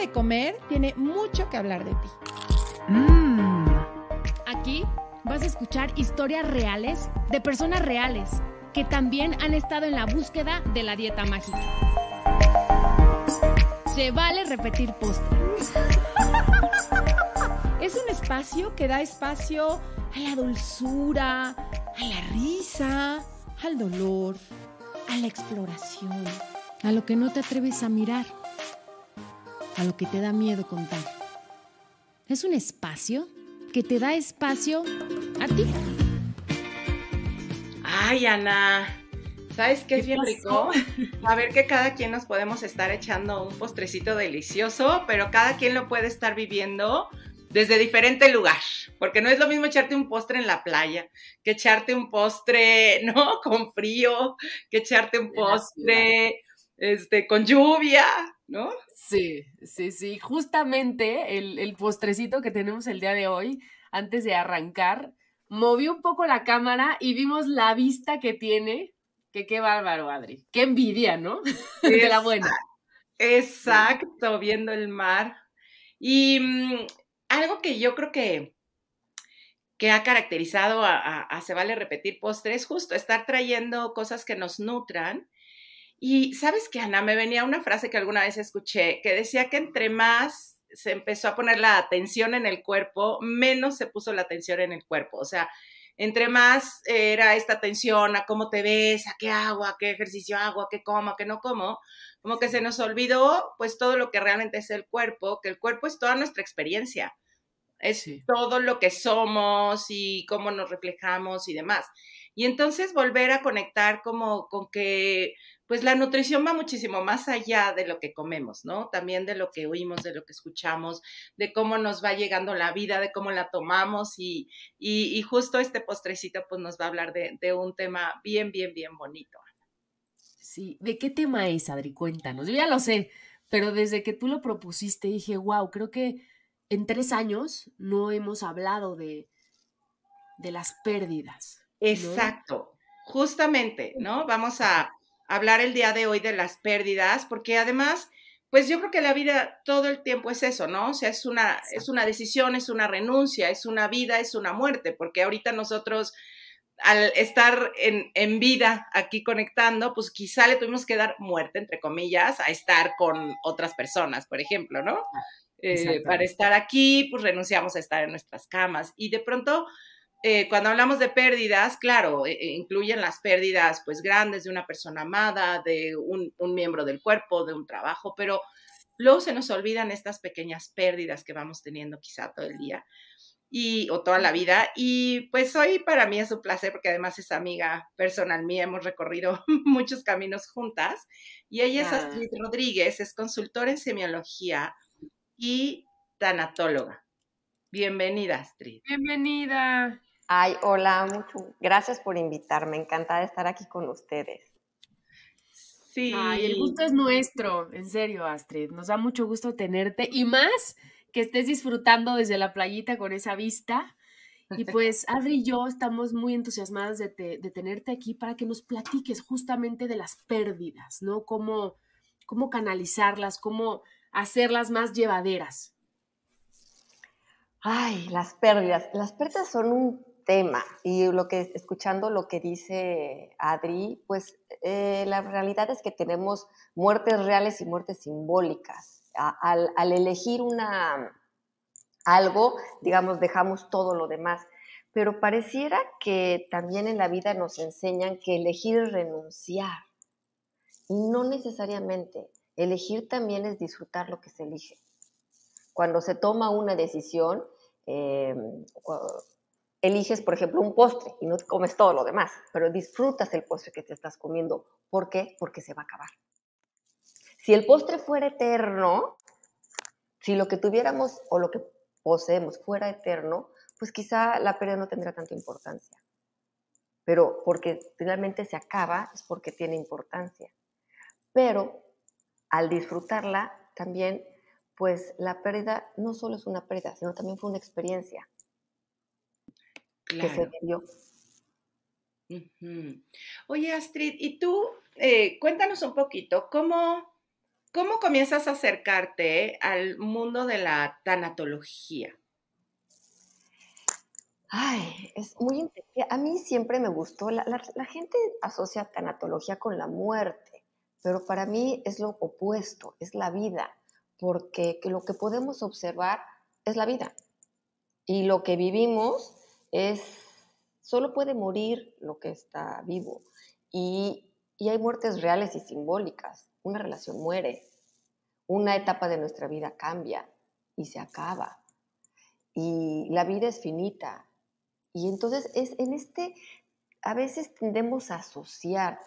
de comer tiene mucho que hablar de ti. Aquí vas a escuchar historias reales de personas reales que también han estado en la búsqueda de la dieta mágica. Se vale repetir postre. Es un espacio que da espacio a la dulzura, a la risa, al dolor, a la exploración, A lo que no te atreves a mirar, a lo que te da miedo contar. Es un espacio que te da espacio a ti. Ay, Ana, ¿sabes qué es bien pasó? rico? Saber que cada quien nos podemos estar echando un postrecito delicioso, pero cada quien lo puede estar viviendo desde diferente lugar, porque no es lo mismo echarte un postre en la playa, que echarte un postre, ¿no? Con frío, que echarte un postre, con lluvia, ¿no? Sí. Justamente el postrecito que tenemos el día de hoy, antes de arrancar, moví un poco la cámara y vimos la vista que tiene. Que qué bárbaro, Adri. Qué envidia, ¿no? De la buena. Exacto, viendo el mar. Y algo que yo creo que ha caracterizado a Se Vale Repetir Postre es justo estar trayendo cosas que nos nutran. Y ¿sabes qué, Ana? Me venía una frase que alguna vez escuché que decía que entre más se empezó a poner la atención en el cuerpo, menos se puso la atención en el cuerpo. O sea, entre más era esta atención a cómo te ves, a qué hago, a qué ejercicio hago, a qué como, a qué no como que se nos olvidó pues todo lo que realmente es el cuerpo, que el cuerpo es toda nuestra experiencia, es todo lo que somos y cómo nos reflejamos y demás. Y entonces volver a conectar como con que pues la nutrición va muchísimo más allá de lo que comemos, ¿no? También de lo que oímos, de lo que escuchamos, de cómo nos va llegando la vida, de cómo la tomamos y justo este postrecito pues nos va a hablar de un tema bien bonito. Sí, ¿de qué tema es, Adri? Cuéntanos. Yo ya lo sé, pero desde que tú lo propusiste dije, wow, creo que en 3 años no hemos hablado de las pérdidas, ¿no? Exacto, justamente, ¿no? Vamos a hablar el día de hoy de las pérdidas, porque además, pues yo creo que la vida todo el tiempo es eso, ¿no? O sea, es una decisión, es una renuncia, es una vida, es una muerte, porque ahorita nosotros al estar en vida aquí conectando, pues quizá le tuvimos que dar muerte, entre comillas, a estar con otras personas, por ejemplo, ¿no? Para estar aquí, pues renunciamos a estar en nuestras camas y de pronto cuando hablamos de pérdidas, claro, incluyen las pérdidas pues grandes de una persona amada, de un miembro del cuerpo, de un trabajo, pero luego se nos olvidan estas pequeñas pérdidas que vamos teniendo quizá todo el día o toda la vida. Y pues hoy para mí es un placer porque además es amiga personal mía, hemos recorrido muchos caminos juntas. Y ella es Astrid Rodríguez, es consultora en semiología y tanatóloga. Bienvenida, Astrid. Bienvenida. Ay, hola, gracias por invitarme, encantada de estar aquí con ustedes. Sí. Ay, el gusto es nuestro, en serio, Astrid, nos da mucho gusto tenerte y más que estés disfrutando desde la playita con esa vista. Y pues Adri y yo estamos muy entusiasmadas de tenerte aquí para que nos platiques justamente de las pérdidas, ¿no? Cómo canalizarlas, cómo hacerlas más llevaderas. Ay, las pérdidas. Las pérdidas son un tema y escuchando lo que dice Adri, pues la realidad es que tenemos muertes reales y muertes simbólicas. Al elegir algo, digamos, dejamos todo lo demás. Pero pareciera que también en la vida nos enseñan que elegir es renunciar. Y no necesariamente. Elegir también es disfrutar lo que se elige. Cuando se toma una decisión, eliges, por ejemplo, un postre y no te comes todo lo demás, pero disfrutas el postre que te estás comiendo. ¿Por qué? Porque se va a acabar. Si el postre fuera eterno, si lo que tuviéramos o lo que poseemos fuera eterno, pues quizá la pérdida no tendrá tanta importancia. Pero porque finalmente se acaba es porque tiene importancia. Pero al disfrutarla también, pues la pérdida no solo es una pérdida, sino también fue una experiencia que se vivió. Oye, Astrid, y tú, cuéntanos un poquito, ¿cómo ¿cómo comienzas a acercarte al mundo de la tanatología? Ay, es muy interesante. A mí siempre me gustó, la gente asocia tanatología con la muerte, pero para mí es lo opuesto, es la vida, porque lo que podemos observar es la vida. Y lo que vivimos solo puede morir lo que está vivo. Y hay muertes reales y simbólicas. Una relación muere, una etapa de nuestra vida cambia y se acaba. Y la vida es finita. Y entonces a veces tendemos a asociar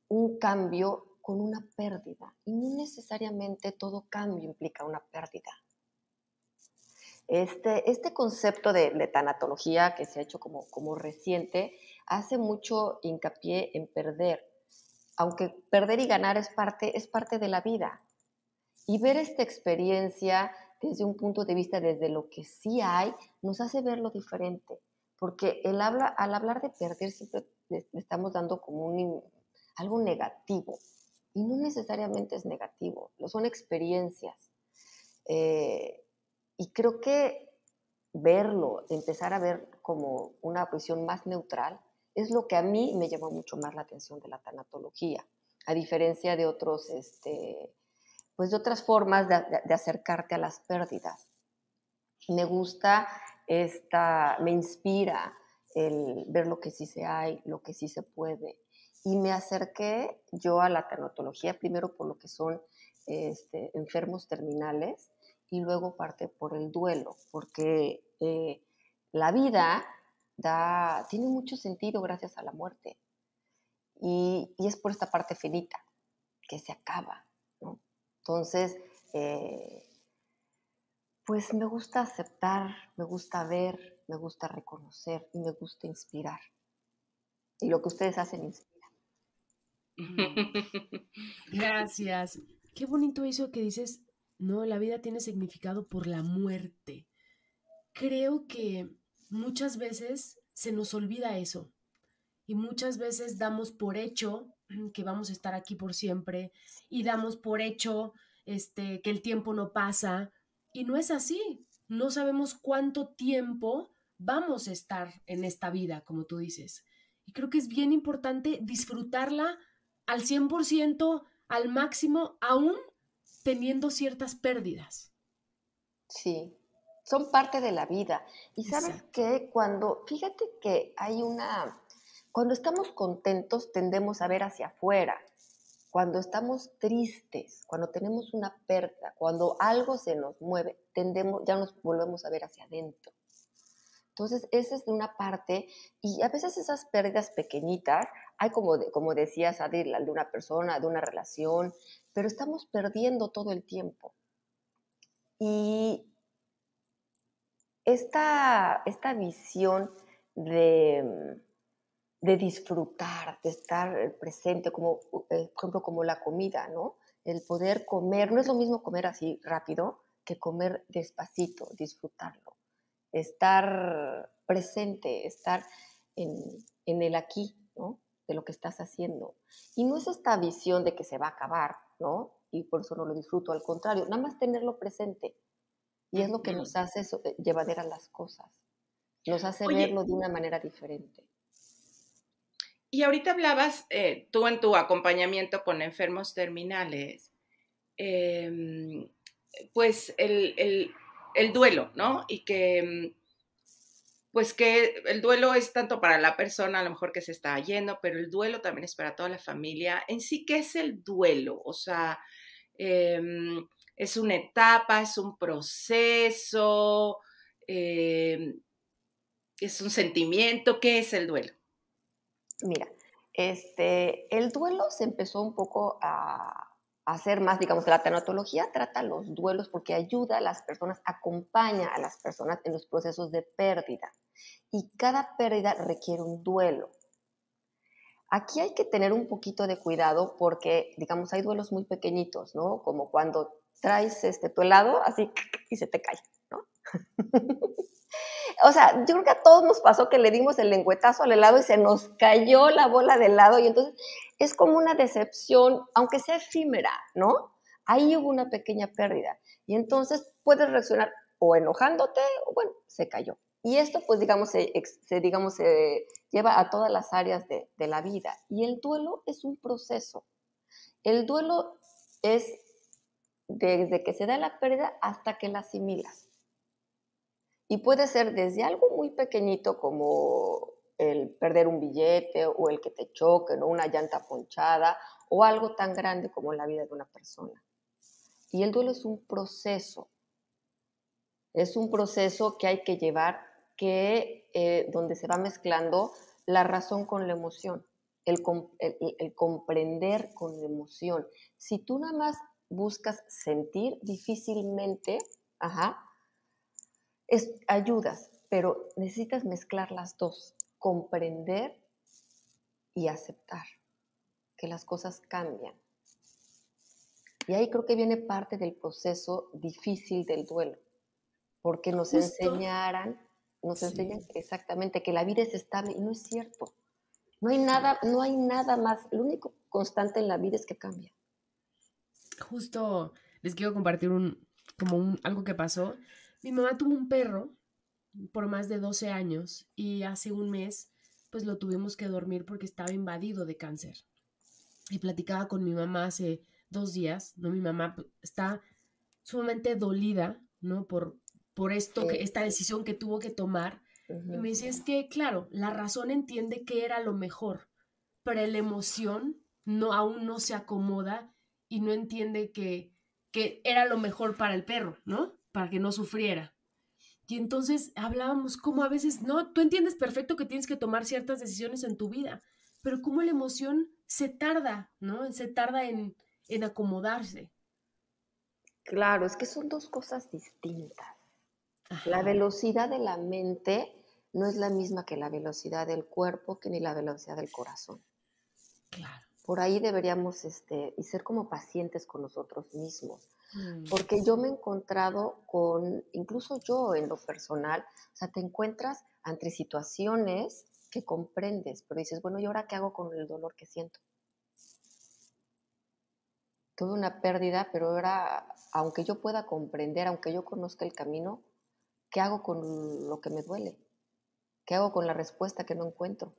un cambio con una pérdida. Y no necesariamente todo cambio implica una pérdida. Este concepto de tanatología que se ha hecho como reciente hace mucho hincapié en perder, aunque perder y ganar es parte de la vida. Y ver esta experiencia desde un punto de vista, desde lo que sí hay, nos hace verlo diferente, porque al hablar de perder siempre le estamos dando como algo negativo, y no necesariamente es negativo, son experiencias. Y creo que empezar a ver como una visión más neutral, es lo que a mí me llamó mucho más la atención de la tanatología, a diferencia de pues de otras formas de acercarte a las pérdidas. Me gusta me inspira el ver lo que sí se hay, lo que sí se puede. Y me acerqué yo a la tanatología primero por lo que son enfermos terminales, y luego parte por el duelo, porque la vida tiene mucho sentido gracias a la muerte. Y es por esta parte finita, que se acaba, ¿no? Entonces, pues me gusta aceptar, me gusta ver, me gusta reconocer y me gusta inspirar. Y lo que ustedes hacen inspira. Gracias. Qué bonito eso que dices, no, la vida tiene significado por la muerte. Creo que muchas veces se nos olvida eso y muchas veces damos por hecho que vamos a estar aquí por siempre y damos por hecho que el tiempo no pasa y no es así. No sabemos cuánto tiempo vamos a estar en esta vida, como tú dices. Y creo que es bien importante disfrutarla al 100%, al máximo, aún teniendo ciertas pérdidas. Sí, son parte de la vida. Y sabes Exacto. que fíjate que cuando estamos contentos tendemos a ver hacia afuera. Cuando estamos tristes, cuando tenemos una pérdida, cuando algo se nos mueve, ya nos volvemos a ver hacia adentro. Entonces, esa es de una parte, y a veces esas pérdidas pequeñitas, hay como decías, Adri, de una persona, de una relación, pero estamos perdiendo todo el tiempo. Y esta visión de disfrutar, de estar presente, por ejemplo, como la comida, ¿no? El poder comer, no es lo mismo comer así rápido que comer despacito, disfrutarlo. Estar presente, estar en el aquí, ¿no? De lo que estás haciendo. Y no es esta visión de que se va a acabar, ¿no? Y por eso no lo disfruto, al contrario, nada más tenerlo presente. Y es lo que nos hace llevadera las cosas. Nos hace Oye, verlo de una manera diferente. y ahorita hablabas tú en tu acompañamiento con enfermos terminales, pues el duelo, ¿no? Y que pues que el duelo es tanto para la persona a lo mejor que se está yendo, pero el duelo también es para toda la familia. En sí, ¿qué es el duelo? O sea, es una etapa, es un proceso, es un sentimiento. ¿Qué es el duelo? Mira, el duelo se empezó un poco a hacer más, digamos, la tanatología trata los duelos porque ayuda a las personas, acompaña a las personas en los procesos de pérdida. Y cada pérdida requiere un duelo. Aquí hay que tener un poquito de cuidado porque, digamos, hay duelos muy pequeñitos, ¿no? Como cuando traes tu helado así y se te cae, ¿no? O sea, yo creo que a todos nos pasó que le dimos el lengüetazo al helado y se nos cayó la bola de helado, y entonces es como una decepción, aunque sea efímera, ¿no? Ahí hubo una pequeña pérdida. Y entonces puedes reaccionar o enojándote, o bueno, se cayó. Y esto, pues, digamos, se lleva a todas las áreas de la vida. Y el duelo es un proceso. El duelo es desde que se da la pérdida hasta que la asimilas. Y puede ser desde algo muy pequeñito como el perder un billete o el que te choquen o una llanta ponchada o algo tan grande como la vida de una persona. Y el duelo es un proceso. Es un proceso que hay que llevar donde se va mezclando la razón con la emoción, el comprender con la emoción. Si tú nada más buscas sentir, difícilmente, ayudas, pero necesitas mezclar las dos, comprender y aceptar que las cosas cambian. Y ahí creo que viene parte del proceso difícil del duelo, porque nos enseñan exactamente que la vida es estable y no es cierto. No hay nada más, lo único constante en la vida es que cambia. Justo les quiero compartir algo que pasó. Mi mamá tuvo un perro por más de 12 años y hace un mes pues lo tuvimos que dormir porque estaba invadido de cáncer. Y platicaba con mi mamá hace 2 días, ¿no? Mi mamá está sumamente dolida, ¿no? Por esta decisión que tuvo que tomar. Y me decía, es que, claro, la razón entiende que era lo mejor, pero la emoción aún no se acomoda y no entiende que era lo mejor para el perro, ¿no? Para que no sufriera. Y entonces hablábamos como a veces, no, tú entiendes perfecto que tienes que tomar ciertas decisiones en tu vida, pero como la emoción se tarda, ¿no? Se tarda en acomodarse. Claro, es que son dos cosas distintas. Ajá. La velocidad de la mente no es la misma que la velocidad del cuerpo, que ni la velocidad del corazón. Claro. Por ahí deberíamos y ser como pacientes con nosotros mismos. Porque yo me he encontrado incluso yo en lo personal, o sea, te encuentras ante situaciones que comprendes, pero dices, bueno, ¿y ahora qué hago con el dolor que siento? Tuve una pérdida, pero ahora, aunque yo pueda comprender, aunque yo conozca el camino, ¿qué hago con lo que me duele? ¿Qué hago con la respuesta que no encuentro?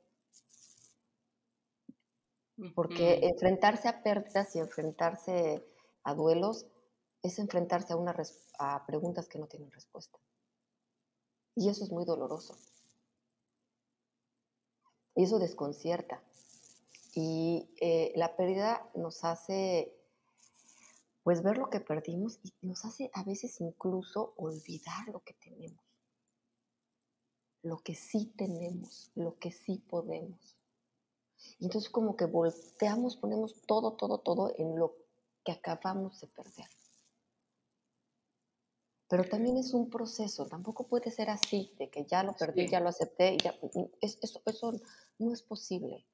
Porque enfrentarse a pérdidas y enfrentarse a duelos es enfrentarse a preguntas que no tienen respuesta. Y eso es muy doloroso. Y eso desconcierta. Y la pérdida nos hace, pues, ver lo que perdimos y nos hace a veces incluso olvidar lo que tenemos. Lo que sí tenemos, lo que sí podemos. Y entonces como que volteamos, ponemos todo en lo que acabamos de perder. Pero también es un proceso, tampoco puede ser así, de que ya lo perdí, ya lo acepté, y ya, eso no es posible.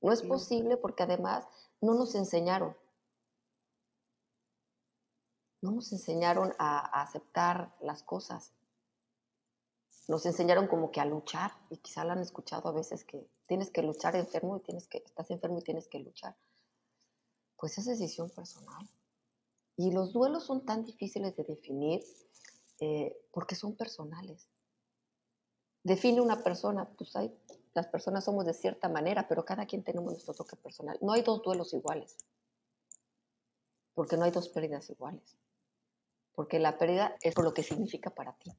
No es posible porque además no nos enseñaron. No nos enseñaron a aceptar las cosas. Nos enseñaron como que a luchar, y quizá lo han escuchado a veces, que tienes que luchar enfermo estás enfermo y tienes que luchar. Pues es decisión personal. Y los duelos son tan difíciles de definir porque son personales. Define una persona, pues las personas somos de cierta manera, pero cada quien tenemos nuestro toque personal. No hay dos duelos iguales, porque no hay dos pérdidas iguales. Porque la pérdida es por lo que significa para ti.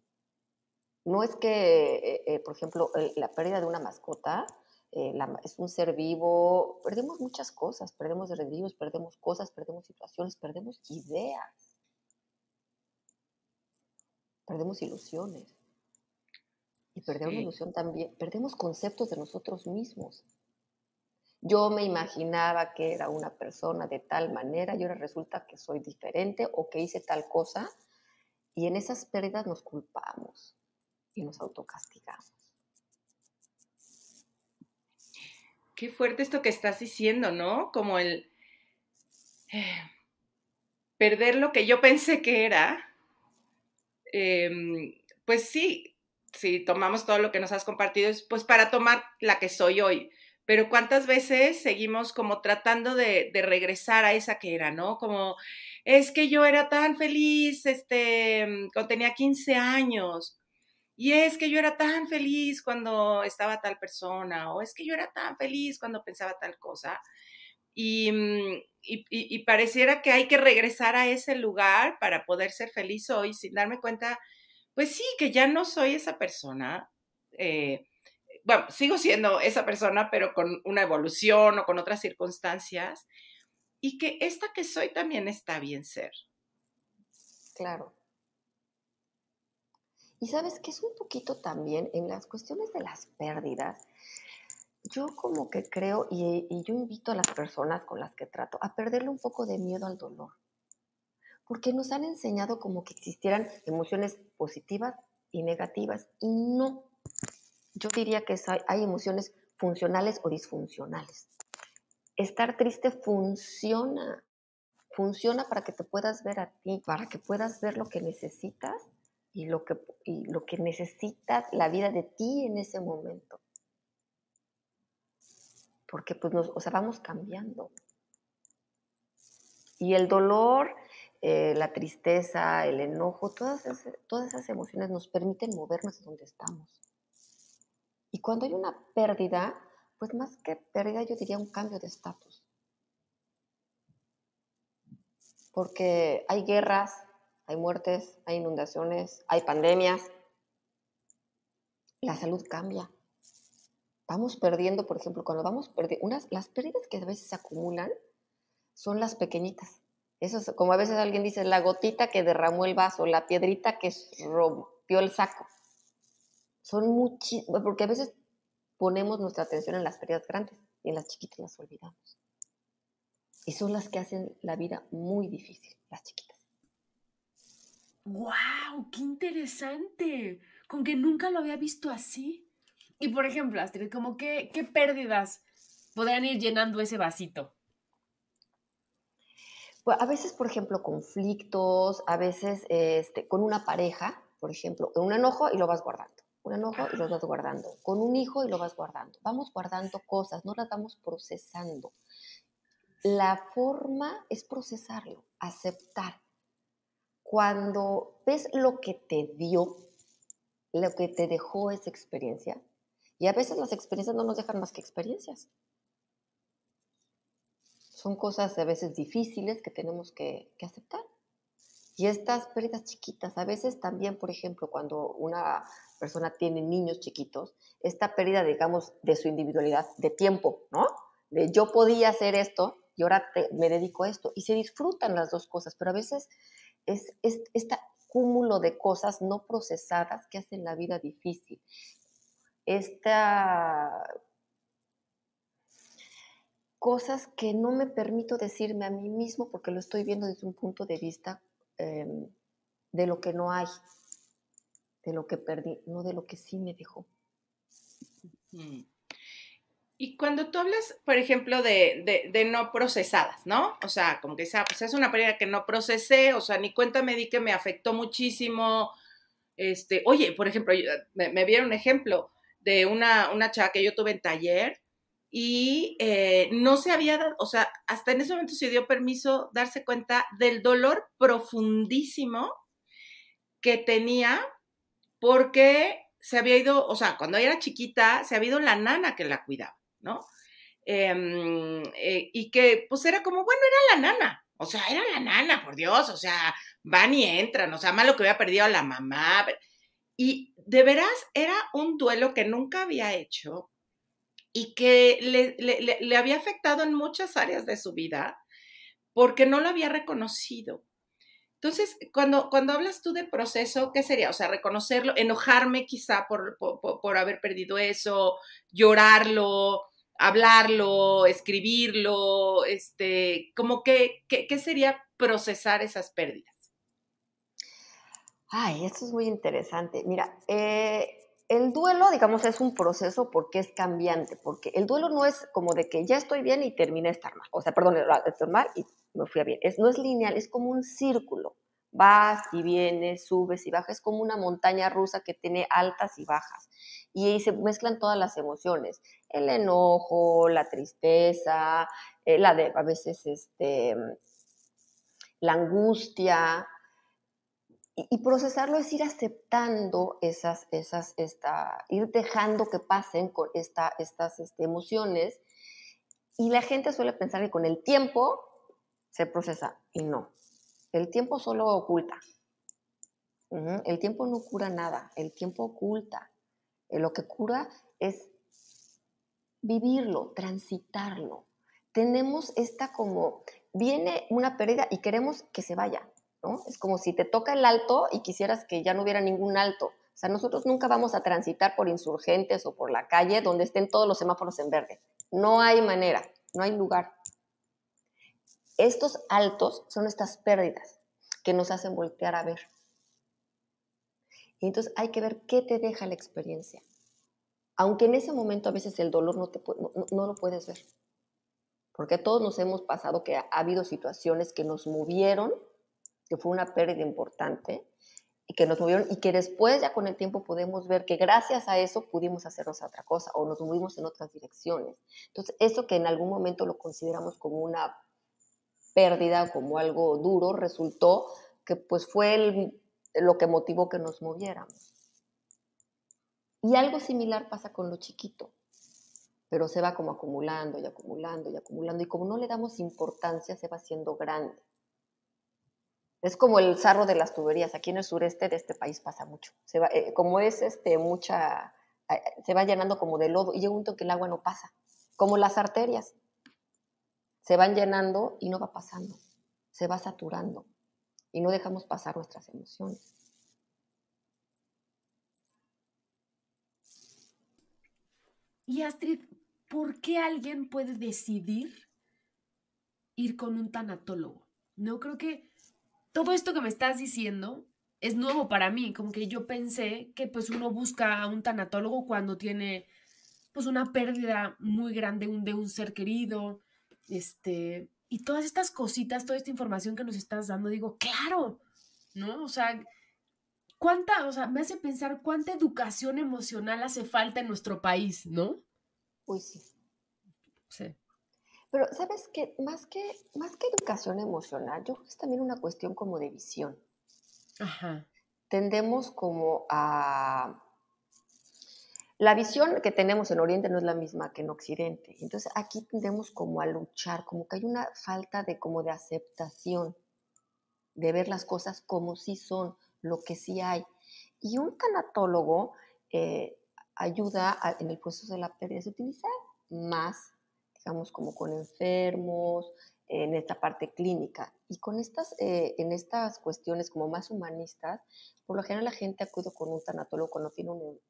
No es que, por ejemplo, la pérdida de una mascota es un ser vivo, perdemos muchas cosas, perdemos seres vivos, perdemos cosas, perdemos situaciones, perdemos ideas, perdemos ilusiones. Y perder una ilusión también, perdemos conceptos de nosotros mismos. Yo me imaginaba que era una persona de tal manera y ahora resulta que soy diferente o que hice tal cosa, y en esas pérdidas nos culpamos y nos autocastigamos. Qué fuerte esto que estás diciendo, ¿no? Como el perder lo que yo pensé que era. Pues sí, si tomamos todo lo que nos has compartido, es pues para tomar la que soy hoy. pero cuántas veces seguimos como tratando de regresar a esa que era, ¿no? Como, es que yo era tan feliz, cuando tenía 15 años, y es que yo era tan feliz cuando estaba tal persona, o es que yo era tan feliz cuando pensaba tal cosa. Y pareciera que hay que regresar a ese lugar para poder ser feliz hoy, sin darme cuenta, pues sí, que ya no soy esa persona. Bueno, sigo siendo esa persona, pero con una evolución o con otras circunstancias, y que esta que soy también está bien ser. Claro. Y sabes que es un poquito también en las cuestiones de las pérdidas. Yo como que creo, y yo invito a las personas con las que trato a perderle un poco de miedo al dolor, porque nos han enseñado como que existieran emociones positivas y negativas, y no. Yo diría que hay emociones funcionales o disfuncionales. Estar triste funciona para que te puedas ver a ti, para que puedas ver lo que necesitas y lo que necesita la vida de ti en ese momento. Porque pues vamos cambiando. Y el dolor, la tristeza, el enojo, todas esas emociones nos permiten movernos de donde estamos. Y cuando hay una pérdida, pues más que pérdida yo diría un cambio de estatus. Porque hay guerras, hay muertes, hay inundaciones, hay pandemias. La salud cambia. Vamos perdiendo, por ejemplo, cuando vamos perdiendo, las pérdidas que a veces se acumulan son las pequeñitas. Eso es, como a veces alguien dice, la gotita que derramó el vaso, la piedrita que rompió el saco. Son muchísimas, porque a veces ponemos nuestra atención en las pérdidas grandes y en las chiquitas las olvidamos. Y son las que hacen la vida muy difícil, las chiquitas. ¡Wow! ¡Qué interesante! Con que nunca lo había visto así. Y por ejemplo, Astrid, como qué pérdidas podrían ir llenando ese vasito. Pues a veces, por ejemplo, conflictos, a veces con una pareja, por ejemplo, un enojo y lo vas guardando. Un enojo y lo vas guardando. Con un hijo y lo vas guardando. Vamos guardando cosas, no las vamos procesando. La forma es procesarlo, aceptar. Cuando ves lo que te dio, lo que te dejó esa experiencia, y a veces las experiencias no nos dejan más que experiencias. Son cosas a veces difíciles que tenemos que aceptar. Y estas pérdidas chiquitas, a veces también, por ejemplo, cuando una persona tiene niños chiquitos, esta pérdida, digamos, de su individualidad, de tiempo, ¿no? De yo podía hacer esto y ahora me dedico a esto. Y se disfrutan las dos cosas, pero a veces es este cúmulo de cosas no procesadas que hacen la vida difícil. Cosas que no me permito decirme a mí mismo porque lo estoy viendo desde un punto de vista de lo que no hay, de lo que perdí, no de lo que sí me dejó. Y cuando tú hablas, por ejemplo, de no procesadas, ¿no? O sea, como que pues es una pérdida que no procesé, o sea, ni cuenta me di que me afectó muchísimo. Oye, por ejemplo, me vieron un ejemplo de una chava que yo tuve en taller y no se había dado, o sea, hasta en ese momento se dio permiso darse cuenta del dolor profundísimo que tenía porque se había ido, o sea, cuando era chiquita, se había ido la nana que la cuidaba, ¿no? Y que pues era como, bueno, era la nana, o sea, era la nana, por Dios, o sea, van y entran, o sea, malo que había perdido a la mamá. Y de veras era un duelo que nunca había hecho y que le había afectado en muchas áreas de su vida porque no lo había reconocido. Entonces, cuando hablas tú de proceso, ¿qué sería? O sea, reconocerlo, enojarme quizá por haber perdido eso, llorarlo, hablarlo, escribirlo, como que, ¿qué sería procesar esas pérdidas? Ay, esto es muy interesante. Mira, el duelo, digamos, es un proceso porque es cambiante, porque el duelo no es como de que ya estoy bien y terminé de estar mal. O sea, perdón, estoy mal y me fui a bien. No es lineal, es como un círculo. Vas y vienes, subes y bajas, es como una montaña rusa que tiene altas y bajas. Y ahí se mezclan todas las emociones. el enojo, la tristeza, a veces la angustia. Y procesarlo es ir aceptando ir dejando que pasen con estas emociones. Y la gente suele pensar que con el tiempo se procesa, y no. El tiempo solo oculta. El tiempo no cura nada, el tiempo oculta. Lo que cura es vivirlo, transitarlo. Tenemos viene una pérdida y queremos que se vaya, ¿no? Es como si te toca el alto y quisieras que ya no hubiera ningún alto. O sea, nosotros nunca vamos a transitar por Insurgentes o por la calle donde estén todos los semáforos en verde. No hay manera, no hay lugar. Estos altos son estas pérdidas que nos hacen voltear a ver. Y entonces hay que ver qué te deja la experiencia. Aunque en ese momento a veces el dolor no lo puedes ver. Porque todos nos hemos pasado que ha habido situaciones que nos movieron, que fue una pérdida importante, y que nos movieron, y que después ya con el tiempo podemos ver que gracias a eso pudimos hacernos otra cosa, o nos movimos en otras direcciones. Entonces, eso que en algún momento lo consideramos como una pérdida, como algo duro, resultó que pues fue lo que motivó que nos moviéramos. Y algo similar pasa con lo chiquito, pero se va como acumulando y acumulando y acumulando, y como no le damos importancia, se va haciendo grande. Es como el sarro de las tuberías. Aquí en el sureste de este país pasa mucho. Como es se va llenando como de lodo, y llega un momento que el agua no pasa. Como las arterias. Se van llenando y no va pasando. Se va saturando. Y no dejamos pasar nuestras emociones. Y Astrid, ¿por qué alguien puede decidir ir con un tanatólogo? No creo que todo esto que me estás diciendo es nuevo para mí, como que yo pensé que pues uno busca a un tanatólogo cuando tiene pues una pérdida muy grande de un ser querido, y todas estas cositas, toda esta información que nos estás dando, digo, claro, ¿no? O sea, me hace pensar cuánta educación emocional hace falta en nuestro país, ¿no? Uy, sí. Sí. Pero, ¿sabes qué? Más que educación emocional, yo creo que es también una cuestión como de visión. Ajá. Tendemos como a... La visión que tenemos en Oriente no es la misma que en Occidente. Entonces, aquí tendemos como a luchar, como que hay una falta de aceptación, de ver las cosas como sí son, lo que sí hay. Y un tanatólogo ayuda en el proceso de la pérdida. Se utiliza más, digamos, como con enfermos, en esta parte clínica. Y en estas cuestiones como más humanistas, por lo general la gente acude con un tanatólogo cuando tiene un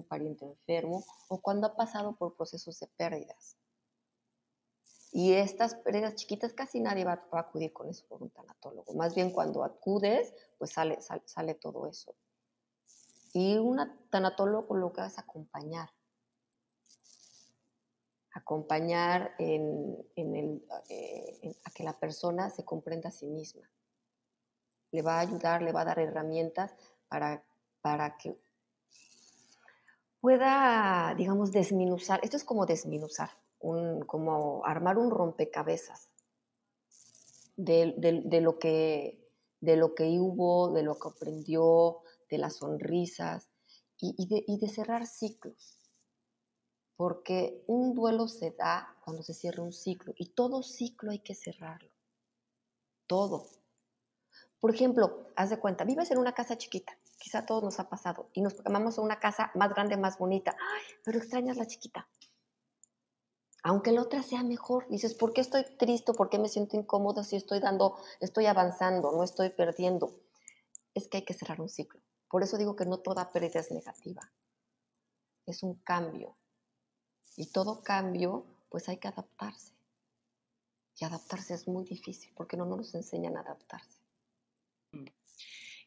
pariente enfermo o cuando ha pasado por procesos de pérdidas. Y estas pérdidas chiquitas casi nadie va a acudir con eso por un tanatólogo. Más bien cuando acudes, pues sale todo eso. Y un tanatólogo lo que hace es acompañar. Acompañar a que la persona se comprenda a sí misma. Le va a ayudar, le va a dar herramientas para que pueda, digamos, desmenuzar. Esto es como desmenuzar, como armar un rompecabezas de lo que hubo, de lo que aprendió, de las sonrisas y de cerrar ciclos. Porque un duelo se da cuando se cierra un ciclo y todo ciclo hay que cerrarlo. Todo. Por ejemplo, haz de cuenta, vives en una casa chiquita, quizá a todos nos ha pasado, y nos amamos a una casa más grande, más bonita, ay, pero extrañas la chiquita. Aunque la otra sea mejor, dices, ¿por qué estoy triste? ¿Por qué me siento incómoda si estoy avanzando, no estoy perdiendo? Es que hay que cerrar un ciclo. Por eso digo que no toda pérdida es negativa. Es un cambio. Y todo cambio, pues hay que adaptarse. Y adaptarse es muy difícil, porque no nos enseñan a adaptarse.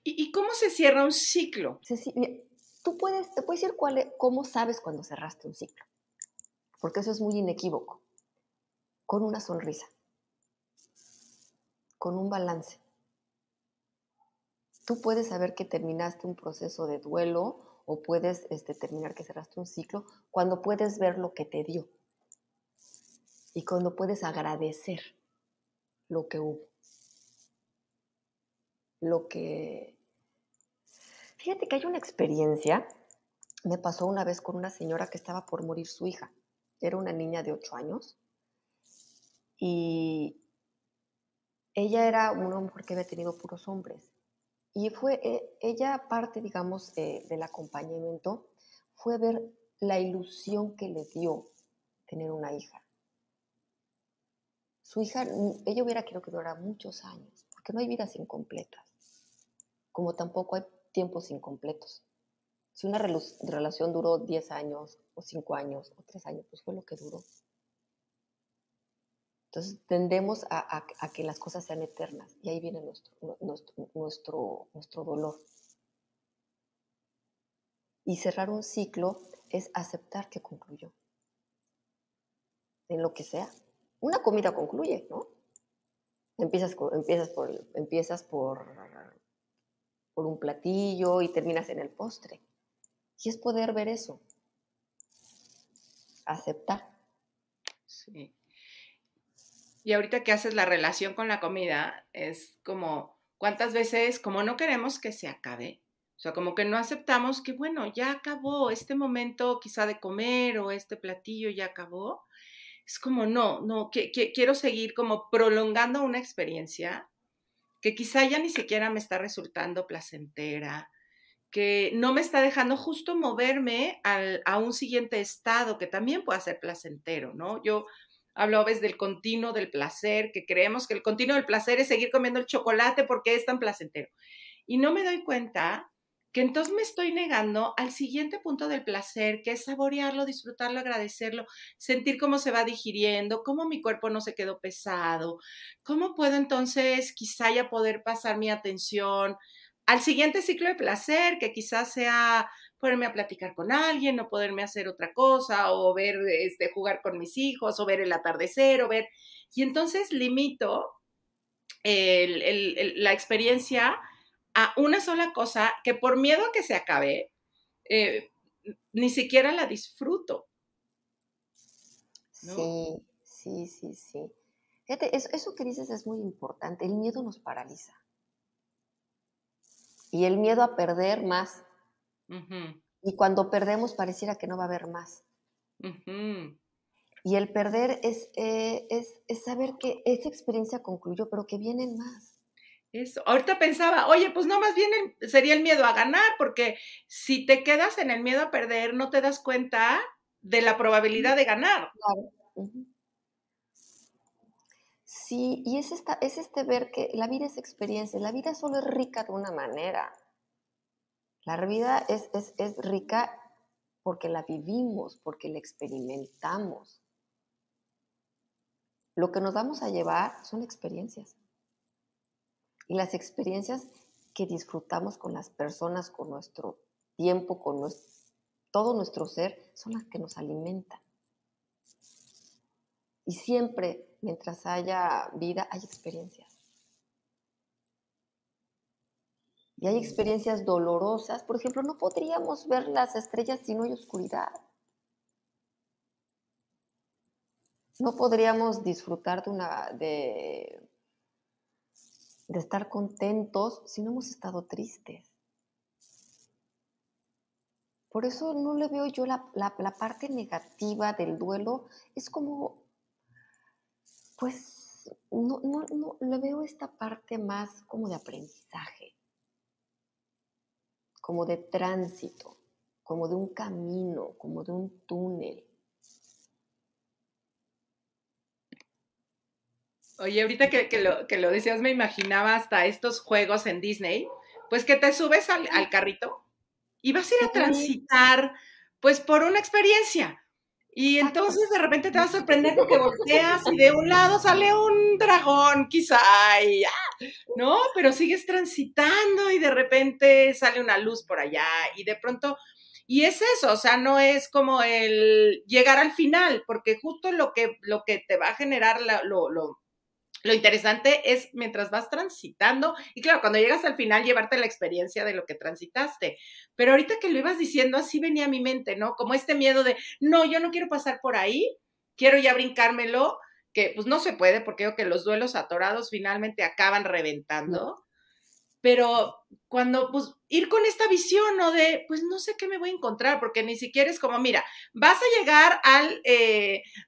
¿Y cómo se cierra un ciclo? Sí, mira, te puedes decir cómo sabes cuando cerraste un ciclo, porque eso es muy inequívoco. Con una sonrisa, con un balance. Tú puedes saber que terminaste un proceso de duelo o puedes terminar que cerraste un ciclo cuando puedes ver lo que te dio y cuando puedes agradecer lo que hubo. Fíjate que hay una experiencia, me pasó una vez con una señora que estaba por morir su hija. Era una niña de 8 años y ella era una mujer que había tenido puros hombres. Y ella parte, digamos, del acompañamiento, fue ver la ilusión que le dio tener una hija. Su hija, ella hubiera querido que durara muchos años, porque no hay vidas incompletas, como tampoco hay tiempos incompletos. Si una relación duró 10 años, o 5 años, o 3 años, pues fue lo que duró. Entonces tendemos a que las cosas sean eternas, y ahí viene nuestro dolor. Y cerrar un ciclo es aceptar que concluyó, en lo que sea. Una comida concluye, ¿no? Empiezas por un platillo y terminas en el postre. Y es poder ver eso. Aceptar. Sí. Y ahorita que haces la relación con la comida, es como, ¿cuántas veces, como no queremos que se acabe? O sea, como que no aceptamos que, bueno, ya acabó este momento quizá de comer o este platillo ya acabó. Es como, no, quiero seguir como prolongando una experiencia que quizá ya ni siquiera me está resultando placentera, que no me está dejando justo moverme a un siguiente estado que también pueda ser placentero, ¿no? Yo hablo a veces del continuo del placer, que creemos que el continuo del placer es seguir comiendo el chocolate porque es tan placentero. Y no me doy cuenta que entonces me estoy negando al siguiente punto del placer, que es saborearlo, disfrutarlo, agradecerlo, sentir cómo se va digiriendo, cómo mi cuerpo no se quedó pesado, cómo puedo entonces quizá ya poder pasar mi atención al siguiente ciclo de placer, que quizás sea ponerme a platicar con alguien, o poderme hacer otra cosa, o ver, jugar con mis hijos, o ver el atardecer, y entonces limito la experiencia a una sola cosa que por miedo a que se acabe, ni siquiera la disfruto, ¿no? Sí. Fíjate, eso que dices es muy importante. El miedo nos paraliza. Y el miedo a perder más. Uh-huh. Y cuando perdemos pareciera que no va a haber más. Uh-huh. Y el perder es saber que esa experiencia concluyó, pero que vienen más. Eso. Ahorita pensaba, oye, pues no, más bien sería el miedo a ganar, porque si te quedas en el miedo a perder, no te das cuenta de la probabilidad de ganar. Claro. Uh-huh. Sí, y es ver que la vida es experiencia, la vida solo es rica de una manera. La vida es rica porque la vivimos, porque la experimentamos. Lo que nos vamos a llevar son experiencias. Y las experiencias que disfrutamos con las personas, con nuestro tiempo, con todo nuestro ser, son las que nos alimentan. Y siempre, mientras haya vida, hay experiencias. Y hay experiencias dolorosas. Por ejemplo, no podríamos ver las estrellas si no hay oscuridad. No podríamos disfrutar de estar contentos si no hemos estado tristes. Por eso no le veo yo la parte negativa del duelo. Es como, pues, no le veo esta parte más como de aprendizaje, como de tránsito, como de un camino, como de un túnel. Oye, ahorita que lo decías, me imaginaba hasta estos juegos en Disney, pues que te subes al carrito y vas a ir a transitar, pues, por una experiencia. Y entonces de repente te vas a sorprender porque volteas y de un lado sale un dragón, quizá, y, ¿no? Pero sigues transitando y de repente sale una luz por allá y de pronto, y es eso, o sea, no es como el llegar al final, porque justo lo que te va a generar Lo interesante es mientras vas transitando, y claro, cuando llegas al final, llevarte la experiencia de lo que transitaste. Pero ahorita que lo ibas diciendo, así venía a mi mente, ¿no? Como este miedo de, no, yo no quiero pasar por ahí, quiero ya brincármelo, que pues no se puede, porque creo que los duelos atorados finalmente acaban reventando. Pero cuando, pues, ir con esta visión, ¿no? De, pues, no sé qué me voy a encontrar, porque ni siquiera es como, mira, vas a llegar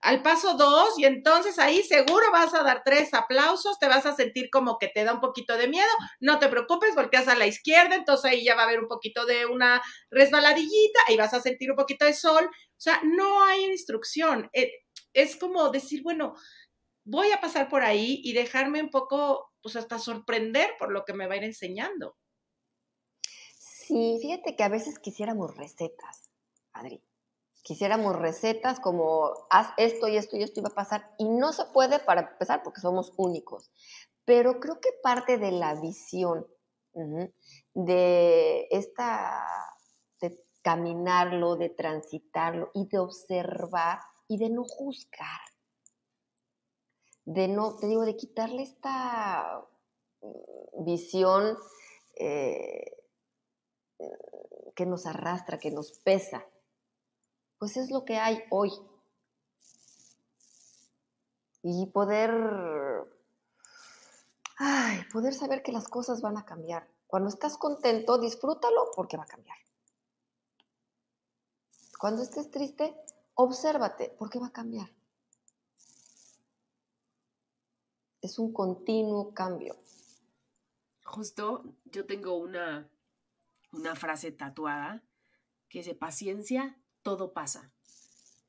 al paso 2 y entonces ahí seguro vas a dar 3 aplausos, te vas a sentir como que te da un poquito de miedo, no te preocupes, volteas a la izquierda, entonces ahí ya va a haber un poquito de una resbaladillita, ahí vas a sentir un poquito de sol, o sea, no hay instrucción, es como decir, bueno, voy a pasar por ahí y dejarme un poco, pues hasta sorprender por lo que me va a ir enseñando. Sí, fíjate que a veces quisiéramos recetas, Adri. Quisiéramos recetas como haz esto y esto y esto y va a pasar. Y no se puede para empezar porque somos únicos. Pero creo que parte de la visión de de caminarlo, de transitarlo y de observar y de no juzgar, de no, te digo, de quitarle esta visión eh, que nos arrastra, que nos pesa. Pues es lo que hay hoy. Y poder saber que las cosas van a cambiar. Cuando estás contento, disfrútalo porque va a cambiar. Cuando estés triste, obsérvate porque va a cambiar. Es un continuo cambio. Justo yo tengo una frase tatuada que dice, paciencia, todo pasa.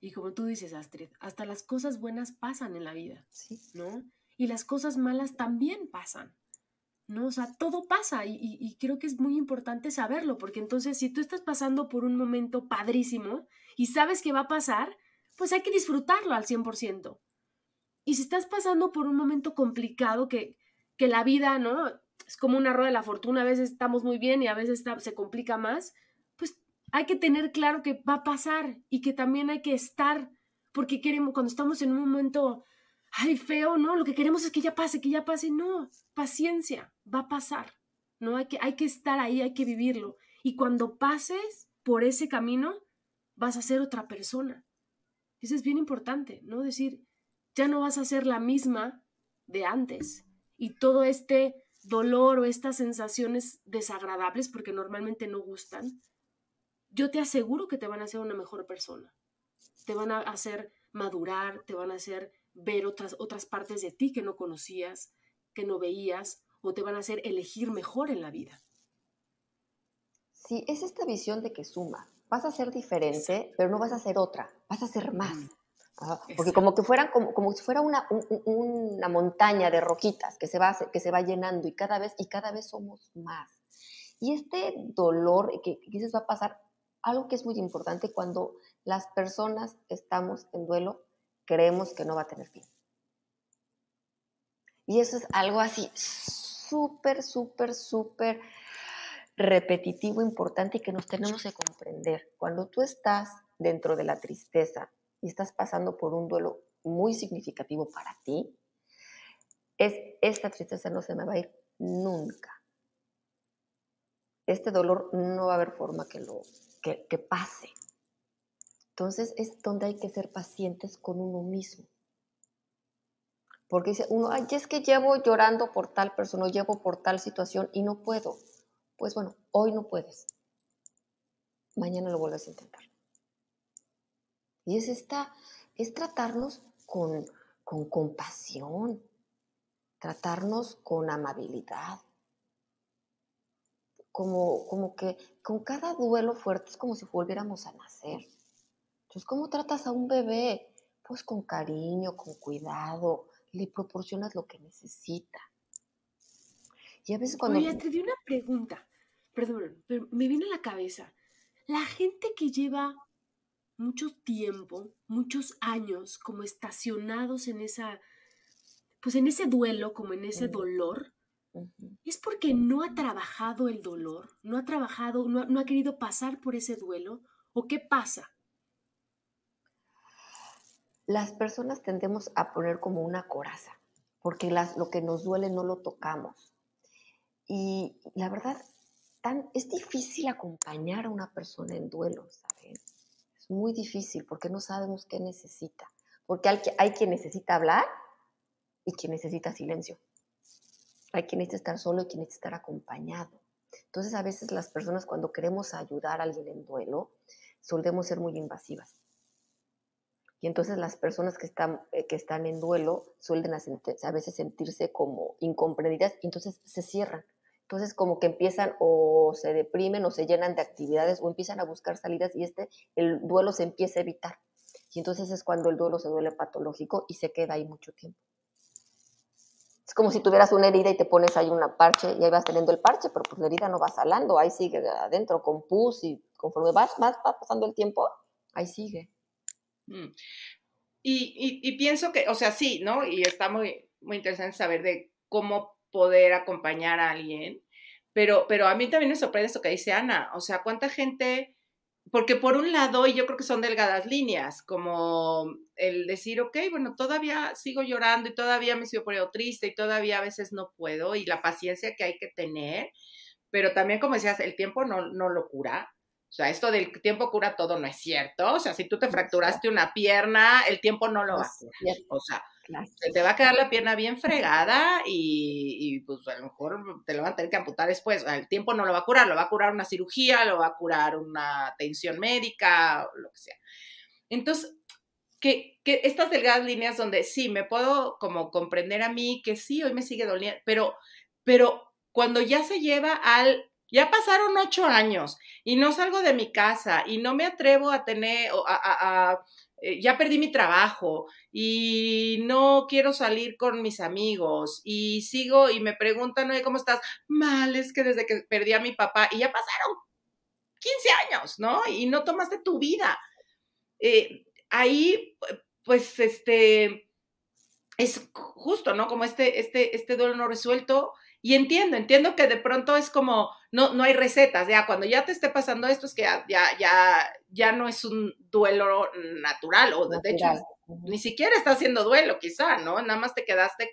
Y como tú dices, Astrid, hasta las cosas buenas pasan en la vida, Sí. ¿no? Y las cosas malas también pasan, ¿no? O sea, todo pasa y creo que es muy importante saberlo, porque entonces si tú estás pasando por un momento padrísimo y sabes que va a pasar, pues hay que disfrutarlo al 100%. Y si estás pasando por un momento complicado que la vida, ¿no? Es como una rueda de la fortuna, a veces estamos muy bien y a veces se complica más, pues hay que tener claro que va a pasar y que también hay que estar, porque queremos, cuando estamos en un momento, ay, feo, ¿no? Lo que queremos es que ya pase, no, paciencia, va a pasar, ¿no? Hay que estar ahí, hay que vivirlo. Y cuando pases por ese camino, vas a ser otra persona. Eso es bien importante, ¿no? Decir, ya no vas a ser la misma de antes. Y todo este dolor o estas sensaciones desagradables, porque normalmente no gustan, yo te aseguro que te van a hacer una mejor persona. Te van a hacer madurar, te van a hacer ver otras partes de ti que no conocías, que no veías, o te van a hacer elegir mejor en la vida. Sí, es esta visión de que suma. Vas a ser diferente, Exacto. pero no vas a ser otra, vas a ser más. Porque Exacto. como que fueran, como si fuera una montaña de roquitas que se va llenando y cada vez somos más. Y este dolor que dices va a pasar, algo que es muy importante cuando las personas estamos en duelo, creemos que no va a tener fin. Y eso es algo así súper, súper, súper repetitivo, importante y que nos tenemos que comprender. Cuando tú estás dentro de la tristeza y estás pasando por un duelo muy significativo para ti, esta tristeza no se me va a ir nunca. Este dolor no va a haber forma que pase. Entonces es donde hay que ser pacientes con uno mismo. Porque dice uno, ay, es que llevo llorando por tal persona, llevo por tal situación y no puedo. Pues bueno, hoy no puedes. Mañana lo vuelves a intentar. Y es tratarnos con compasión, tratarnos con amabilidad. Como que con cada duelo fuerte es como si volviéramos a nacer. Entonces, ¿cómo tratas a un bebé? Pues con cariño, con cuidado, le proporcionas lo que necesita. Y a veces cuando... Oye, te di una pregunta. Perdón, pero me viene a la cabeza. La gente que lleva mucho tiempo, muchos años, como estacionados en pues en ese duelo, como en ese dolor, es porque no ha trabajado el dolor, no ha trabajado, no ha querido pasar por ese duelo, ¿o qué pasa? Las personas tendemos a poner como una coraza porque lo que nos duele no lo tocamos. Y la verdad, es difícil acompañar a una persona en duelo, ¿saben? Es muy difícil porque no sabemos qué necesita. Porque hay quien necesita hablar y quien necesita silencio. Hay quien necesita estar solo y quien necesita estar acompañado. Entonces, a veces las personas, cuando queremos ayudar a alguien en duelo, solemos ser muy invasivas. Y entonces las personas que están en duelo suelen a veces sentirse como incomprendidas y entonces se cierran. Entonces como que empiezan o se deprimen o se llenan de actividades o empiezan a buscar salidas y el duelo se empieza a evitar. Y entonces es cuando el duelo se vuelve patológico y se queda ahí mucho tiempo. Es como si tuvieras una herida y te pones ahí una parche y ahí vas teniendo el parche, pero pues la herida no va sanando, ahí sigue adentro con pus y conforme va pasando el tiempo, ahí sigue. Y pienso que, o sea, sí, ¿no? Y está muy, muy interesante saber de cómo poder acompañar a alguien, pero a mí también me sorprende esto que dice Ana, o sea, cuánta gente, porque por un lado, y yo creo que son delgadas líneas, como el decir, ok, bueno, todavía sigo llorando y todavía me sigo poniendo triste y todavía a veces no puedo, y la paciencia que hay que tener, pero también, como decías, el tiempo no lo cura. O sea, esto del tiempo cura todo no es cierto. O sea, si tú te fracturaste una pierna, el tiempo no lo va a curar. O sea, se te va a quedar la pierna bien fregada y pues a lo mejor te lo van a tener que amputar después. O sea, el tiempo no lo va a curar, lo va a curar una cirugía, lo va a curar una atención médica, o lo que sea. Entonces, que estas delgadas líneas donde sí, me puedo como comprender a mí que sí, hoy me sigue doliendo, pero cuando ya se lleva ya pasaron 8 años y no salgo de mi casa y no me atrevo a tener, ya perdí mi trabajo y no quiero salir con mis amigos y sigo y me preguntan, oye, ¿cómo estás? Mal, es que desde que perdí a mi papá y ya pasaron 15 años, ¿no? Y no tomaste tu vida. Ahí, pues, es justo, ¿no? Como este duelo no resuelto. Y entiendo que de pronto es como, no hay recetas, ya cuando ya te esté pasando esto es que ya no es un duelo natural, o de hecho, ni siquiera está haciendo duelo, quizá, ¿no? Nada más te quedaste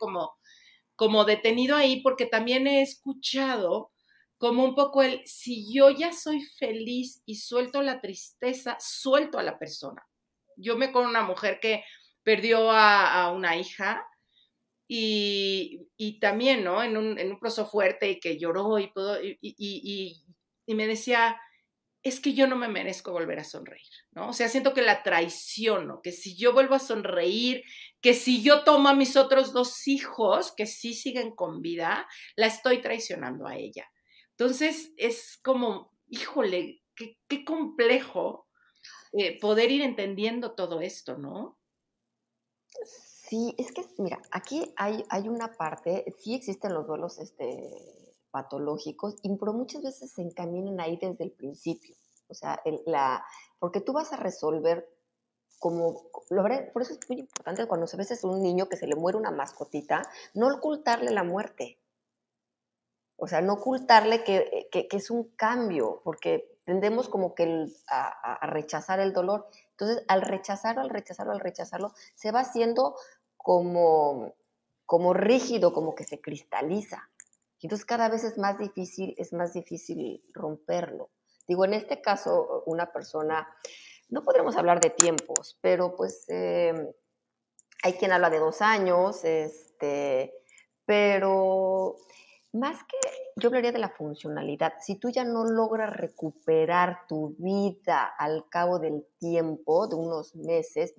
como detenido ahí, porque también he escuchado como un poco si yo ya soy feliz y suelto la tristeza, suelto a la persona. Yo me con una mujer que perdió a una hija y también, ¿no? En un proceso fuerte y que lloró y me decía, es que yo no me merezco volver a sonreír, ¿no? O sea, siento que la traiciono, que si yo vuelvo a sonreír, que si yo tomo a mis otros 2 hijos, que sí siguen con vida, la estoy traicionando a ella. Entonces, es como, híjole, qué complejo poder ir entendiendo todo esto, ¿no? Sí, es que, mira, aquí hay una parte, sí existen los duelos patológicos, pero muchas veces se encaminan ahí desde el principio. O sea, porque tú vas a resolver por eso es muy importante cuando a veces un niño que se le muere una mascotita, no ocultarle la muerte. O sea, no ocultarle que es un cambio, porque tendemos como que a rechazar el dolor. Entonces, al rechazarlo, se va haciendo como rígido, como que se cristaliza. Y entonces cada vez es más difícil romperlo. Digo, en este caso, una persona, no podremos hablar de tiempos, pero pues hay quien habla de 2 años, pero más que yo hablaría de la funcionalidad. Si tú ya no logras recuperar tu vida al cabo del tiempo, de unos meses,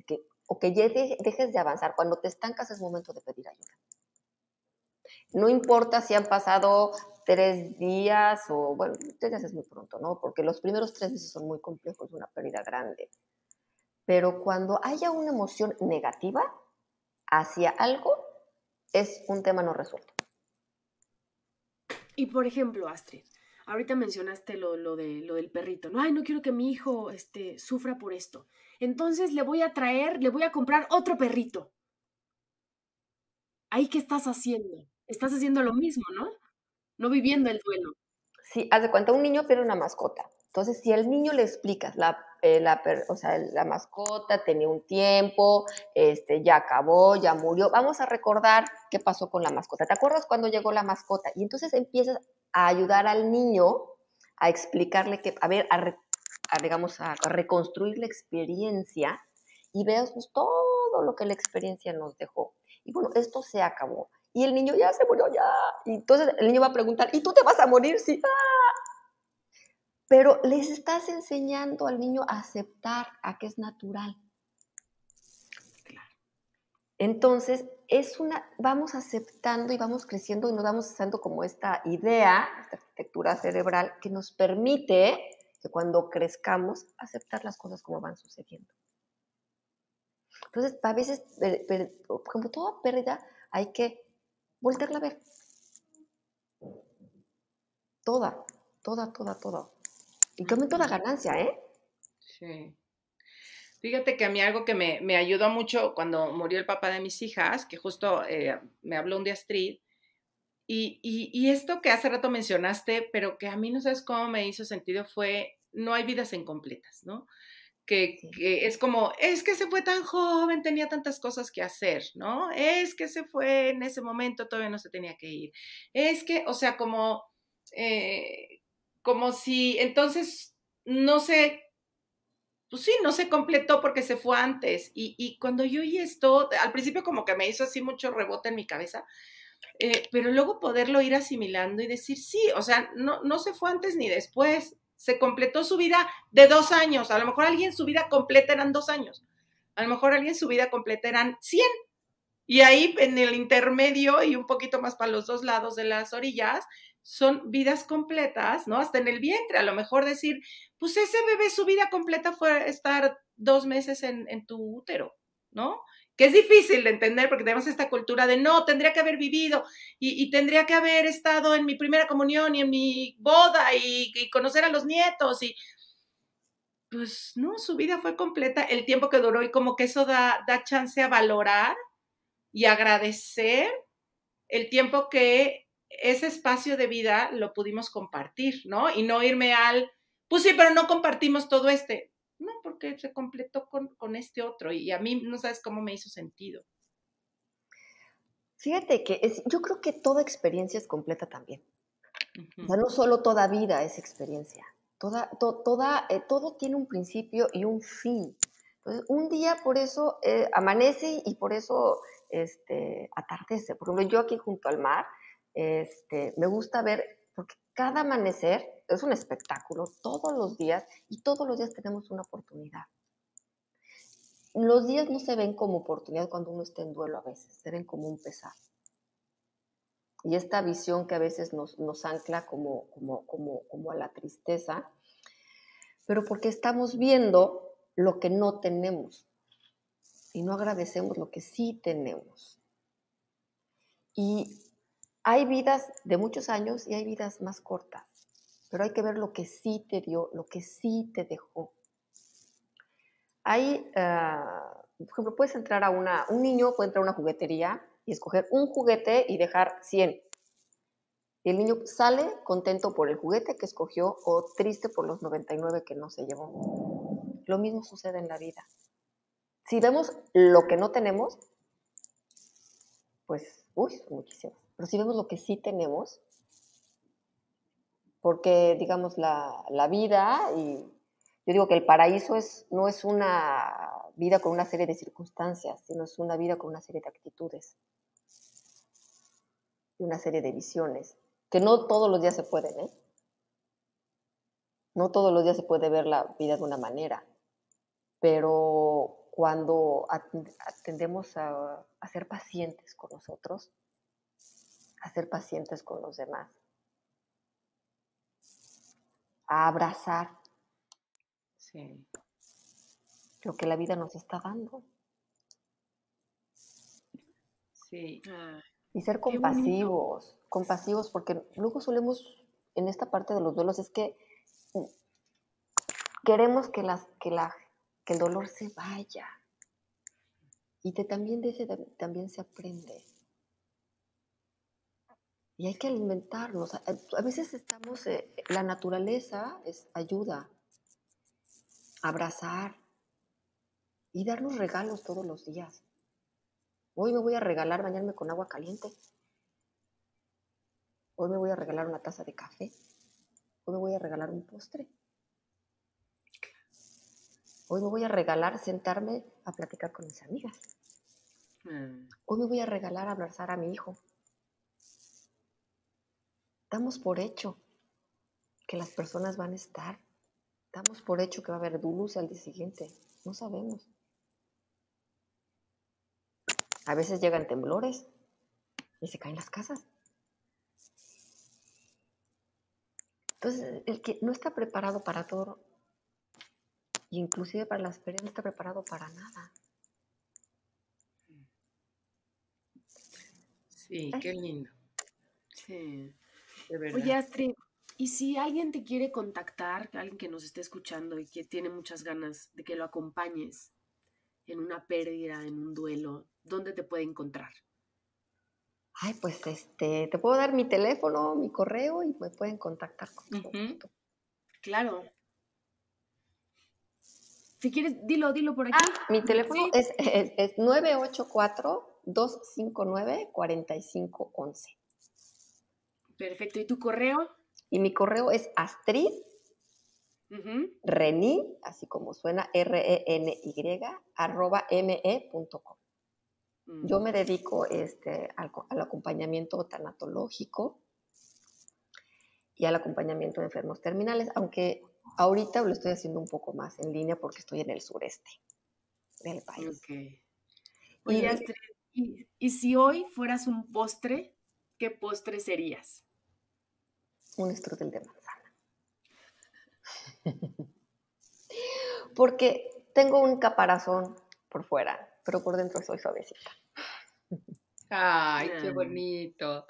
o que ya dejes de avanzar, cuando te estancas es momento de pedir ayuda. No importa si han pasado 3 días o, bueno, 3 días es muy pronto, ¿no? Porque los primeros 3 meses son muy complejos, una pérdida grande. Pero cuando haya una emoción negativa hacia algo, es un tema no resuelto. Y por ejemplo, Astrid, ahorita mencionaste lo del perrito, ¿no? Ay, no quiero que mi hijo sufra por esto. Entonces le voy a comprar otro perrito. ¿Ahí qué estás haciendo? Estás haciendo lo mismo, ¿no? No viviendo el duelo. Sí, haz de cuenta, un niño pierde una mascota. Entonces, si al niño le explicas o sea, la mascota tenía un tiempo, ya acabó, ya murió. Vamos a recordar qué pasó con la mascota. ¿Te acuerdas cuando llegó la mascota? Y entonces empiezas a ayudar al niño a explicarle que, a ver, digamos, a reconstruir la experiencia y veas pues, todo lo que la experiencia nos dejó. Y bueno, esto se acabó. Y el niño ya se murió, ya. Y entonces el niño va a preguntar, ¿y tú te vas a morir? Sí. Pero les estás enseñando al niño a aceptar a que es natural. Entonces, vamos aceptando y vamos creciendo y nos vamos haciendo como esta idea, esta arquitectura cerebral que nos permite que cuando crezcamos aceptar las cosas como van sucediendo. Entonces, a veces, como toda pérdida, hay que voltearla a ver. Toda. Y también toda ganancia, ¿eh? Sí. Fíjate que a mí algo que me ayudó mucho cuando murió el papá de mis hijas, que justo me habló un día Astrid, y esto que hace rato mencionaste, pero que a mí no sabes cómo me hizo sentido fue, no hay vidas incompletas, ¿no? Que es como, es que se fue tan joven, tenía tantas cosas que hacer, ¿no? Es que se fue en ese momento, todavía no se tenía que ir. Es que, o sea, como si entonces no se, pues sí, no se completó porque se fue antes. Y cuando yo oí esto, al principio como que me hizo así mucho rebote en mi cabeza, pero luego poderlo ir asimilando y decir, sí, o sea, no se fue antes ni después, se completó su vida de 2 años, a lo mejor alguien su vida completa eran 2 años, a lo mejor alguien su vida completa eran 100, y ahí en el intermedio y un poquito más para los dos lados de las orillas, son vidas completas, ¿no? Hasta en el vientre, a lo mejor decir, pues ese bebé su vida completa fue estar 2 meses en tu útero, ¿no? Que es difícil de entender porque tenemos esta cultura de no, tendría que haber vivido y tendría que haber estado en mi primera comunión y en mi boda y conocer a los nietos y pues no, su vida fue completa el tiempo que duró y como que eso da chance a valorar y agradecer el tiempo que ese espacio de vida lo pudimos compartir, ¿no? Y no irme pues sí, pero no compartimos todo no, porque se completó con este otro y a mí no sabes cómo me hizo sentido. Fíjate que yo creo que toda experiencia es completa también. O sea, no solo toda vida es experiencia. Todo tiene un principio y un fin. Entonces, un día por eso amanece y por eso atardece. Por ejemplo, yo aquí junto al mar, me gusta ver, porque cada amanecer es un espectáculo todos los días y todos los días tenemos una oportunidad. Los días no se ven como oportunidad cuando uno está en duelo a veces, se ven como un pesar. Y esta visión que a veces nos ancla como a la tristeza, pero porque estamos viendo lo que no tenemos y no agradecemos lo que sí tenemos. Y hay vidas de muchos años y hay vidas más cortas, pero hay que ver lo que sí te dio, lo que sí te dejó. Por ejemplo, puedes entrar un niño puede entrar a una juguetería y escoger un juguete y dejar 100. Y el niño sale contento por el juguete que escogió o triste por los 99 que no se llevó. Lo mismo sucede en la vida. Si vemos lo que no tenemos, pues, son muchísimas. Pero si vemos lo que sí tenemos, porque, digamos, la vida, y yo digo que el paraíso no es una vida con una serie de circunstancias, sino es una vida con una serie de actitudes y una serie de visiones, que no todos los días se pueden, ¿eh? No todos los días se puede ver la vida de una manera, pero cuando atendemos a ser pacientes con nosotros, a ser pacientes con los demás, a abrazar lo que la vida nos está dando. Sí. Y ser compasivos, porque luego solemos, en esta parte de los duelos, es que queremos que el dolor se vaya. Y también se aprende. Y hay que alimentarnos. A veces la naturaleza ayuda. abrazar y darnos regalos todos los días. Hoy me voy a regalar bañarme con agua caliente. Hoy me voy a regalar una taza de café. Hoy me voy a regalar un postre. Hoy me voy a regalar sentarme a platicar con mis amigas. Hoy me voy a regalar abrazar a mi hijo. Damos por hecho que las personas van a estar. Damos por hecho que va a haber dulce al día siguiente. No sabemos. A veces llegan temblores y se caen las casas. Entonces, el que no está preparado para todo, y inclusive para las ferias, no está preparado para nada. Sí, qué lindo. Sí. De verdad. Oye, Astrid, ¿y si alguien te quiere contactar, alguien que nos esté escuchando y que tiene muchas ganas de que lo acompañes en una pérdida, en un duelo, ¿dónde te puede encontrar? Ay, pues te puedo dar mi teléfono, mi correo y me pueden contactar con todo gusto. Claro. Si quieres, dilo por aquí. Mi teléfono es 984-259-4511. Perfecto. ¿Y tu correo? Y mi correo es Astrid Reny, así como suena, RENY, @me.com. Yo me dedico al acompañamiento tanatológico y al acompañamiento de enfermos terminales, aunque ahorita lo estoy haciendo un poco más en línea porque estoy en el sureste del país. Okay. Oye, Astrid, ¿y si hoy fueras un postre, qué postre serías? Un strudel de manzana. Porque tengo un caparazón por fuera, pero por dentro soy suavecita. Ay, qué bonito.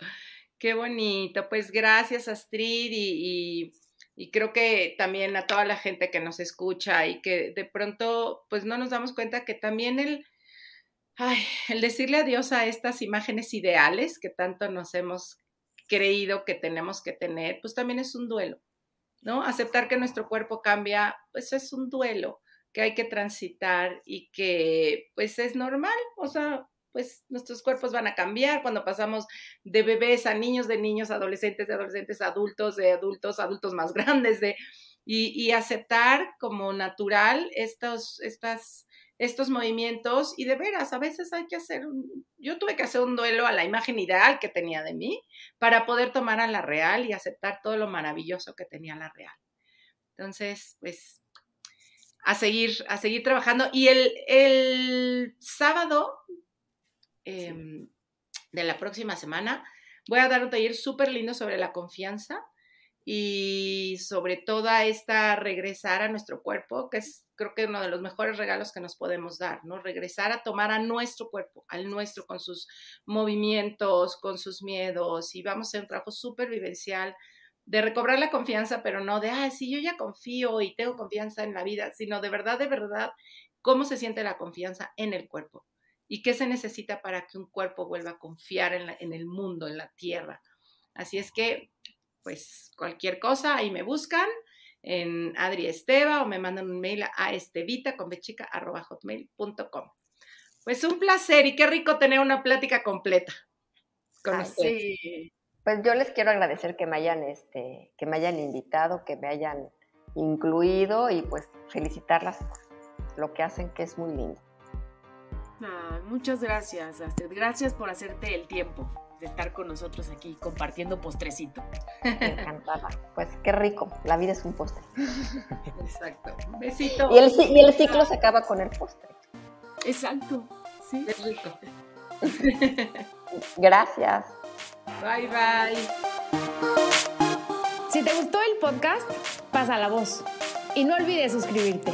Qué bonito. Pues gracias, Astrid, y creo que también a toda la gente que nos escucha y que de pronto pues no nos damos cuenta que también el decirle adiós a estas imágenes ideales que tanto nos hemos creído que tenemos que tener, pues también es un duelo, ¿no? Aceptar que nuestro cuerpo cambia, pues es un duelo que hay que transitar y que pues es normal, o sea, pues nuestros cuerpos van a cambiar cuando pasamos de bebés a niños, de niños a adolescentes, de adolescentes a adultos, de adultos a adultos más grandes, y aceptar como natural estos movimientos, y de veras, a veces hay que yo tuve que hacer un duelo a la imagen ideal que tenía de mí para poder tomar a la real y aceptar todo lo maravilloso que tenía la real. Entonces, pues, a seguir trabajando. Y el sábado de la próxima semana voy a dar un taller súper lindo sobre la confianza y sobre toda esta regresar a nuestro cuerpo, que es creo que uno de los mejores regalos que nos podemos dar, ¿no? Regresar a tomar a nuestro cuerpo, al nuestro, con sus movimientos, con sus miedos, y vamos a hacer un trabajo súper vivencial de recobrar la confianza, pero no de, sí, yo ya confío y tengo confianza en la vida, sino de verdad, cómo se siente la confianza en el cuerpo y qué se necesita para que un cuerpo vuelva a confiar en el mundo, en la tierra. Así es que, pues, cualquier cosa, ahí me buscan en Adri Esteva o me mandan un mail a estevita@hotmail.com. Pues un placer y qué rico tener una plática completa con ustedes. Sí. Pues yo les quiero agradecer que me hayan invitado, que me hayan incluido y pues felicitarlas por lo que hacen, que es muy lindo. Muchas gracias, Astrid. Gracias por hacerte el tiempo de estar con nosotros aquí compartiendo postrecito. Encantada. Pues qué rico, la vida es un postre. Exacto. Un besito. Y el ciclo se acaba con el postre. Exacto. Sí. Es rico. Gracias. Bye, bye. Si te gustó el podcast, pasa la voz y no olvides suscribirte.